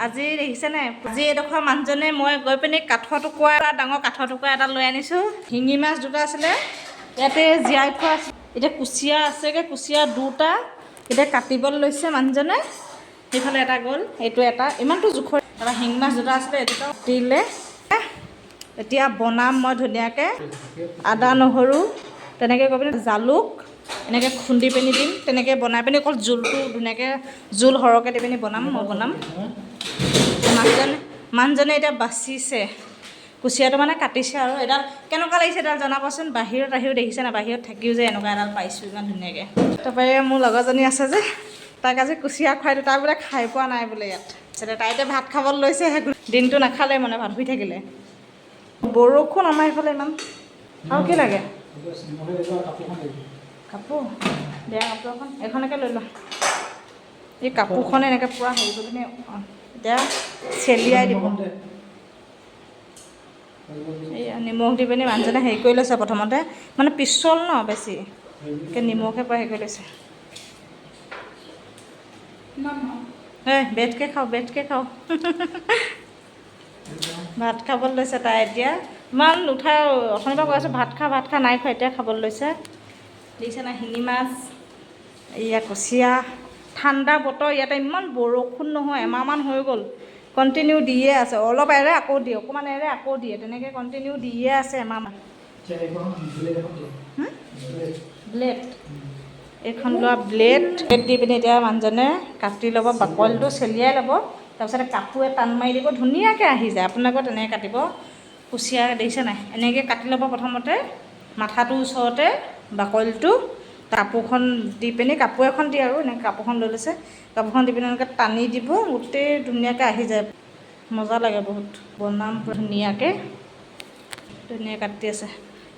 আজি দেখিছেনে আজি এডোখৰ মানুহজনে মই গৈ পিনি কাঠৰ টুকুৰা এটা ডাঙৰ কাঠৰ টুকুৰা এটা লৈ আনিছোঁ। শিঙি মাছ দুটা আছিলে ইয়াতে জীয়াই থোৱা আছে। এতিয়া কুচিয়া আছেগৈ, কুচিয়া দুটা এতিয়া কাটিবলৈ লৈছে মানুহজনে। সেইফালে এটা গ'ল, এইটো এটা ইমানটো জোখৰ। তাৰপৰা শিঙি মাছ দুটা আছিলে এই দুটা কাটিলে। এতিয়া বনাম মই ধুনীয়াকৈ আদা নহৰু তেনেকৈ কৰি পিনি জালুক এনেকৈ খুন্দি পিনি দিম, তেনেকৈ বনাই পিনি অকল জোলটো ধুনীয়াকৈ জোল সৰহকৈ দি পিনি বনাম। মই বনাম। মানুহজনে এতিয়া বাচিছে কুচিয়াটো, মানে কাটিছে আৰু এডাল কেনেকুৱা লাগিছে এডাল জনাবচোন। বাহিৰত আহিও দেখিছে না, বাহিৰত থাকিও যে এনেকুৱা এডাল পাইছোঁ ইমান ধুনীয়াকৈ। তাৰপৰা মোৰ লগৰজনী আছে যে তাক আজি কুচিয়া খুৱাই দিওঁ, তাই বোলে খাই পোৱা নাই বোলে ইয়াত। তাই এতিয়া ভাত খাবলৈ লৈছে, সেই দিনটো নাখালে মানে ভাত শুই থাকিলে। বৰষুণ আমাৰ এইফালে ইমান। আৰু কি লাগে কাপোৰ? বেয়া কাপোৰ এখন এইখনকে লৈ লোৱা। এই কাপোৰখনে এনেকৈ পূৰা হেৰি কৰি পিনি এতিয়া চেলিয়াই দিব। এইয়া নিমখ দি পিনি মানুহজনে হেৰি কৰি লৈছে প্ৰথমতে, মানে পিছল ন বেছি নিমখে পৰা হেৰি কৰি লৈছে। বেটকৈ খাওঁ, বেটকৈ খাওঁ। ভাত খাবলৈ লৈছে তাই এতিয়া। ইমান উঠাই অথনিৰ পৰা কৈ আছোঁ ভাত খা ভাত খা, নাই খোৱা, এতিয়া খাবলৈ লৈছে। দেখিছে না শিঙি মাছ, এয়া কুচিয়া। ঠাণ্ডা বতৰ, ইয়াতে ইমান বৰষুণ নহয়, এমাহমান হৈ গ'ল কণ্টিনিউ দিয়ে আছে। অলপ এৰে আকৌ দিয়ে, অকণমান এৰে আকৌ দিয়ে, তেনেকৈ কণ্টিনিউ দিয়ে আছে এমাহমান। ব্লেড এইখন লোৱা ব্লেড দি পিনি এতিয়া মানুহজনে কাটি ল'ব, বাকলিটো চেলিয়াই ল'ব। তাৰপিছতে কাপোৰে টান মাৰি দিব, ধুনীয়াকৈ আহি যায়। আপোনালোকৰ তেনেকৈ কাটিব কুচিয়া, দেখিছে নাই? এনেকৈ কাটি ল'ব প্ৰথমতে মাথাটোৰ ওচৰতে বাকলিটো, কাপোৰখন দি পিনি, কাপোৰ এখন দি আৰু এনেকৈ কাপোৰখন লৈ লৈছে, কাপোৰখন দি পিনি এনেকৈ টানি দিব, গোটেই ধুনীয়াকৈ আহি যায়। মজা লাগে বহুত। বনাম ধুনীয়াকৈ, ধুনীয়াকৈ কাটি আছে।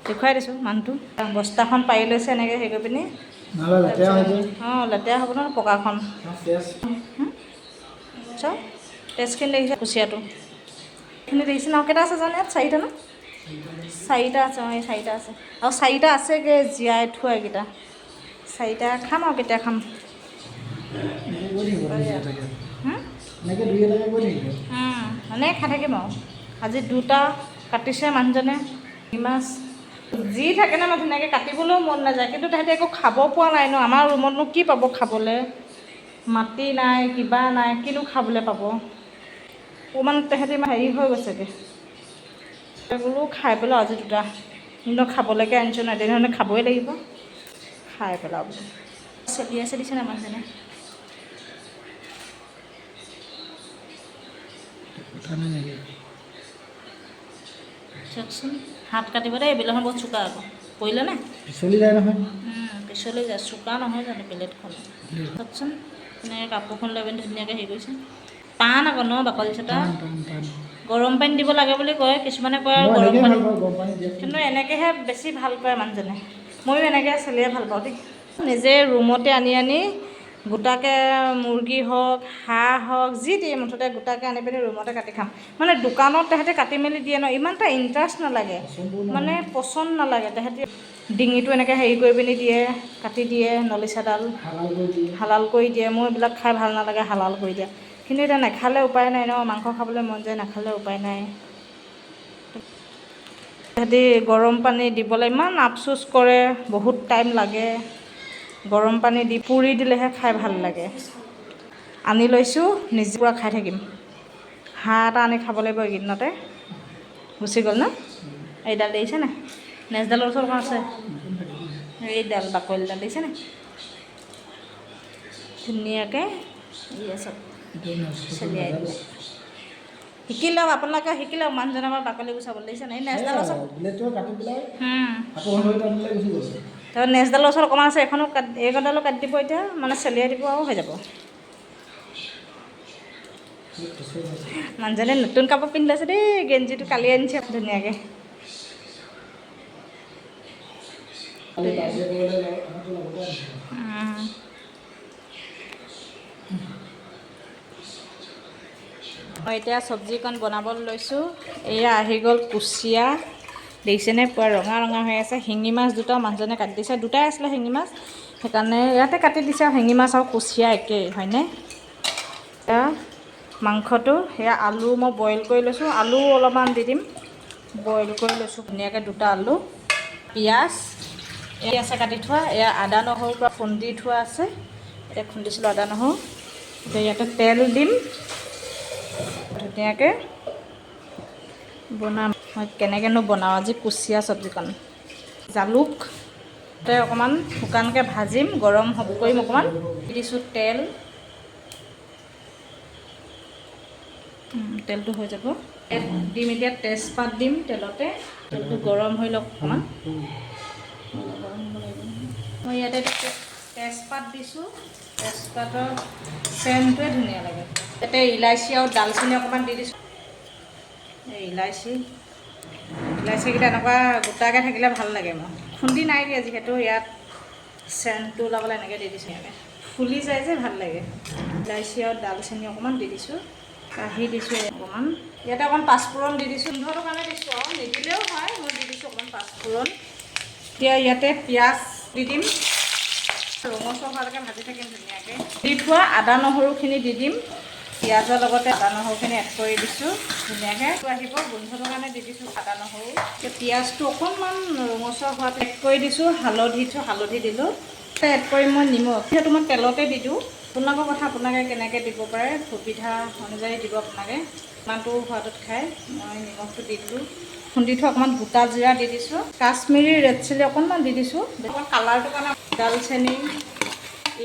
দেখুৱাই দিছোঁ মানুহটো। বস্তাখন পাৰি লৈছে এনেকৈ হেৰি কৰি পিনি। অঁ লেতেৰা হ'ব নহয় পকাখন। চব তেজখিনি দেখিছে কুচিয়াটো, এইখিনি দেখিছে ন? কেইটা আছে জানো ইয়াত? চাৰিটা ন? চাৰিটা আছে। অঁ এই চাৰিটা আছে আৰু চাৰিটা আছেগৈ জীয়াই থোৱা এইকেইটা। চাৰিটা খাম আৰু কেতিয়া খাম। মানে খাই থাকিম আৰু। আজি দুটা কাটিছে মানুহজনে মাছ। যি থাকে ন মই ধুনীয়াকৈ কাটিবলৈও মন নাযায়, কিন্তু তাহাঁতি একো খাব পোৱা নাই ন। আমাৰ ৰুমতনো কি পাব খাবলৈ? মাটি নাই, কিবা নাই, কিনো খাবলৈ পাব? অকণমান তাহাঁতি হেৰি হৈ গৈছেগৈ। বোলো খাই পেলাওঁ আজি দুটা, কিন্তু খাবলৈকে আনিছোঁ নাই, তেনেধৰণে খাবই লাগিব। খাই পেলাওঁ বোলো। চেলিয়াইছে দিছে নাই মানুহজনে? চাওকচোন, হাত কাটিব দেই, বেলেগখন বহুত চোকা আকৌ। পৰিলে নে? পিছলি যায় নহয়। পিছলি যায়, চোকা নহয় জানো প্লেটখন? চাওকচোন এনেকৈ কাপোৰখন লৈ পিনি ধুনীয়াকৈ হেৰি কৰিছে। টান আকৌ ন বাকলি চটা? গৰম পানী দিব লাগে বুলি কয়, কিছুমানে কয় আৰু গৰম পানী, কিন্তু এনেকৈহে বেছি ভাল পায় মানুহজনে। ময়ো এনেকৈ চেলিয়াই ভাল পাওঁ দেই। নিজে ৰুমতে আনি গোটাকৈ মুৰ্গী হওক, হাঁহ হওক, যি দিয়ে মুঠতে গোটাকৈ আনি পিনি ৰুমতে কাটি খাম। মানে দোকানত তাহাঁতে কাটি মেলি দিয়ে ন, ইমান এটা ইণ্টাৰেষ্ট নালাগে, মানে পচন্দ নালাগে। তাহাঁতে ডিঙিটো এনেকৈ হেৰি কৰি পিনি দিয়ে, কাটি দিয়ে, নলিচাডাল হালাল কৰি দিয়ে। মোৰ এইবিলাক খাই ভাল নালাগে হালাল কৰি দিয়ে, কিন্তু এতিয়া নাখালে উপায় নাই ন। মাংস খাবলৈ মন যায়, নাখালে উপায় নাই। তাহাঁতি গৰম পানী দিবলৈ ইমান আফচোচ কৰে, বহুত টাইম লাগে। গৰম পানী দি পুৰি দিলেহে খাই ভাল লাগে। আনি লৈছোঁ, নিজে পূৰা খাই থাকিম। হাঁহ এটা আনি খাব লাগিব এইকেইদিনতে। গুচি গ'ল ন? এইডাল দেখিছে নাই? নেজডালৰ ওচৰত অকণ আছে, এইডাল বাকলিডাল দেখিছে নাই? ধুনীয়াকৈ চব চেলিয়াই দিলে। শিকি লওক, আপোনালোকে শিকি লওক মানুহজনৰ পৰা বাকলি গুচাবলৈ। দেখিছে নাই? এই নেজডালৰ ওচৰত, তাৰপৰা নেজডালৰ ওচৰত অকণমান আছে, এইখনো এইডালো কাটি দিব এতিয়া, মানে চেলিয়াই দিব আৰু হৈ যাব। মানুহজনে নতুন কাপোৰ পিন্ধি লৈছে দেই, গেঞ্জিটো কালি আনিছে ধুনীয়াকৈ। মই এতিয়া চব্জিকণ বনাবলৈ লৈছোঁ। এয়া আহি গ'ল কুচিয়া, দেখিছেনে? পুৰা ৰঙা ৰঙা হৈ আছে। শিঙি মাছ দুটা মানুহজনে কাটি দিছে, দুটাই আছিলে শিঙি মাছ, সেইকাৰণে ইয়াতে কাটি দিছে। শিঙি মাছ আৰু কুচিয়া একেই হয়নে? মাংসটো সেয়া আলু মই বইল কৰি লৈছোঁ, আলু অলপমান দি দিম, বইল কৰি লৈছোঁ ধুনীয়াকৈ 2টা আলু, পিঁয়াজ এই আছে কাটি থোৱা, এয়া আদা নহৰুৰ পৰা খুন্দি থোৱা আছে, এতিয়া খুন্দিছিলোঁ আদা নহৰু, এতিয়া ইয়াতে তেল দিম, ধুনীয়াকৈ বনাম। মই কেনেকৈনো বনাওঁ আজি কুচিয়া চব্জিকণ, জালুক তাতে অকণমান শুকানকৈ ভাজিম, গৰম হ'ব কৰিম, অকণমান দিছোঁ তেল, তেলটো হৈ যাব, দিম এতিয়া তেজপাত দিম তেলতে, তেলটো গৰম হৈ লওক অকণমান, গৰম হ'ব লাগিব। মই ইয়াতে তেজপাত দিছোঁ, তেজপাতৰ চেণ্টটোৱে ধুনীয়া লাগে। ইয়াতে ইলাচি আৰু ডালচেনি অকণমান দি দিছোঁ, এই ইলাচিকেইটা এনেকুৱা গোটাকৈ থাকিলে ভাল লাগে, মই খুন্দি নাই দিয়া যিহেতু ইয়াত চেণ্টটো ওলাবলৈ এনেকৈ দি দিছোঁ, ইয়াতে ফুলি যায় যে ভাল লাগে। ইলাচি আৰু ডালচেনি অকণমান দি দিছোঁ, কাঢ়ি দিছোঁ অকণমান, ইয়াতে অকণমান পাঁচফোৰণ দি দিছোঁ, গোন্ধটোৰ কাৰণে দিছোঁ আৰু নিদিলেও হয়, মই দি দিছোঁ অকণমান পাঁচফোৰণ। এতিয়া ইয়াতে পিঁয়াজ দি দিম, ৰঙচুৱা হোৱালৈকে ভাজি থাকিম ধুনীয়াকৈ। দি থোৱা আদা নহৰুখিনি দি দিম, পিঁয়াজৰ লগতে আদা নহৰুখিনি এড কৰি দিছোঁ ধুনীয়াকৈ, আহিব গোন্ধটোৰ কাৰণে দি দিছোঁ আদা নহৰু। এতিয়া পিঁয়াজটো অকণমান ৰঙচুৱা হোৱাত এড কৰি দিছোঁ, হালধি দিলোঁ, এড কৰিম মই নিমখ, সেইটো মই তেলতে দি দিওঁ, আপোনালোকৰ কথা আপোনালোকে কেনেকৈ দিব পাৰে, সুবিধা অনুযায়ী দিব আপোনালোকে, ইমানটো সোৱাদত খায়। মই নিমখটো দি দিলোঁ, খুন্দি থোৱা অকণমান গোটা জিৰা দি দিছোঁ, কাশ্মীৰী ৰেড চিলি অকণমান দি দিছোঁ, অকণমান কালাৰটোৰ কাৰণে ডালচেনি,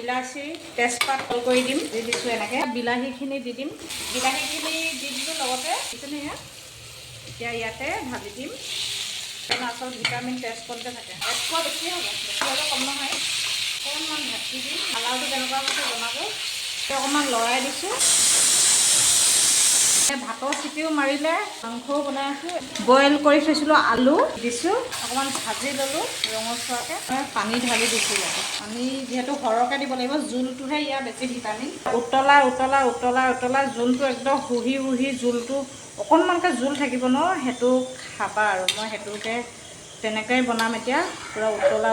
ইলাচি, তেজপাত কল কৰি দিম, দি দিছোঁ এনেকৈ, বিলাহীখিনি দি দিম, বিলাহীখিনি দি দিলোঁ লগতে, এতিয়া ইয়াতে ভাজি দিম, আচল ভিটামিন তেজপাততে থাকে, একপোৱা বেছি হ'ব, বেছি হ'লে কম নহয়, অকণমান ঢাকি দিম, কালাৰটো তেনেকুৱা মতে বনাব, অকণমান লৰাই দিছোঁ। ভাতৰ চিটিও মাৰিলে, মাংসও বনাই আছোঁ, বইল কৰি থৈছিলোঁ আলু দিছোঁ, অকণমান ভাজি ল'লোঁ ৰঙচুৱাকৈ, পানী ঢালি দিছোঁ ইয়াতে, পানী যিহেতু সৰহকৈ দিব লাগিব, জোলটোহে ইয়াৰ বেছি ভিটামিন, উতলাই জোলটো একদম শুহি জোলটো অকণমানকৈ জোল থাকিব ন, সেইটো খাবা আৰু মই সেইটোকে তেনেকৈয়ে বনাম এতিয়া, পূৰা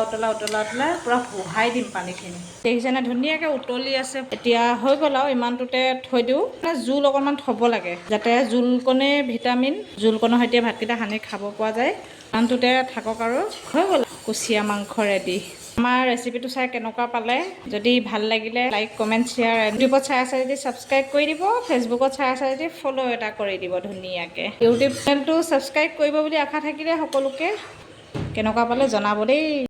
উতলাই পূৰা শুহাই দিম পানীখিনি, দেখিছেনে ধুনীয়াকৈ উতলি আছে, এতিয়া হৈ গ'ল আৰু ইমানটোতে থৈ দিওঁ, জোল অকণমান থ'ব লাগে যাতে জোলকণে ভিটামিন, জোলকণৰ সৈতে ভাতকেইটা সানি খাব পৰা যায়, ইমানটোতে থাকক আৰু হৈ গ'ল কুচিয়া মাংস ৰেডি। আমাৰ ৰেচিপিটো চাই কেনেকুৱা পালে, যদি ভাল লাগিলে লাইক কমেণ্ট শ্বেয়াৰ, ইউটিউবত চাই আছে যদি ছাবস্ক্ৰাইব কৰি দিব, ফেচবুকত চাই আছে যদি ফ'ল' এটা কৰি দিব ধুনীয়াকৈ, ইউটিউব চেনেলটো ছাবস্ক্ৰাইব কৰিব বুলি আশা থাকিলে সকলোকে, কেনেকুৱা পালে জনাব দেই।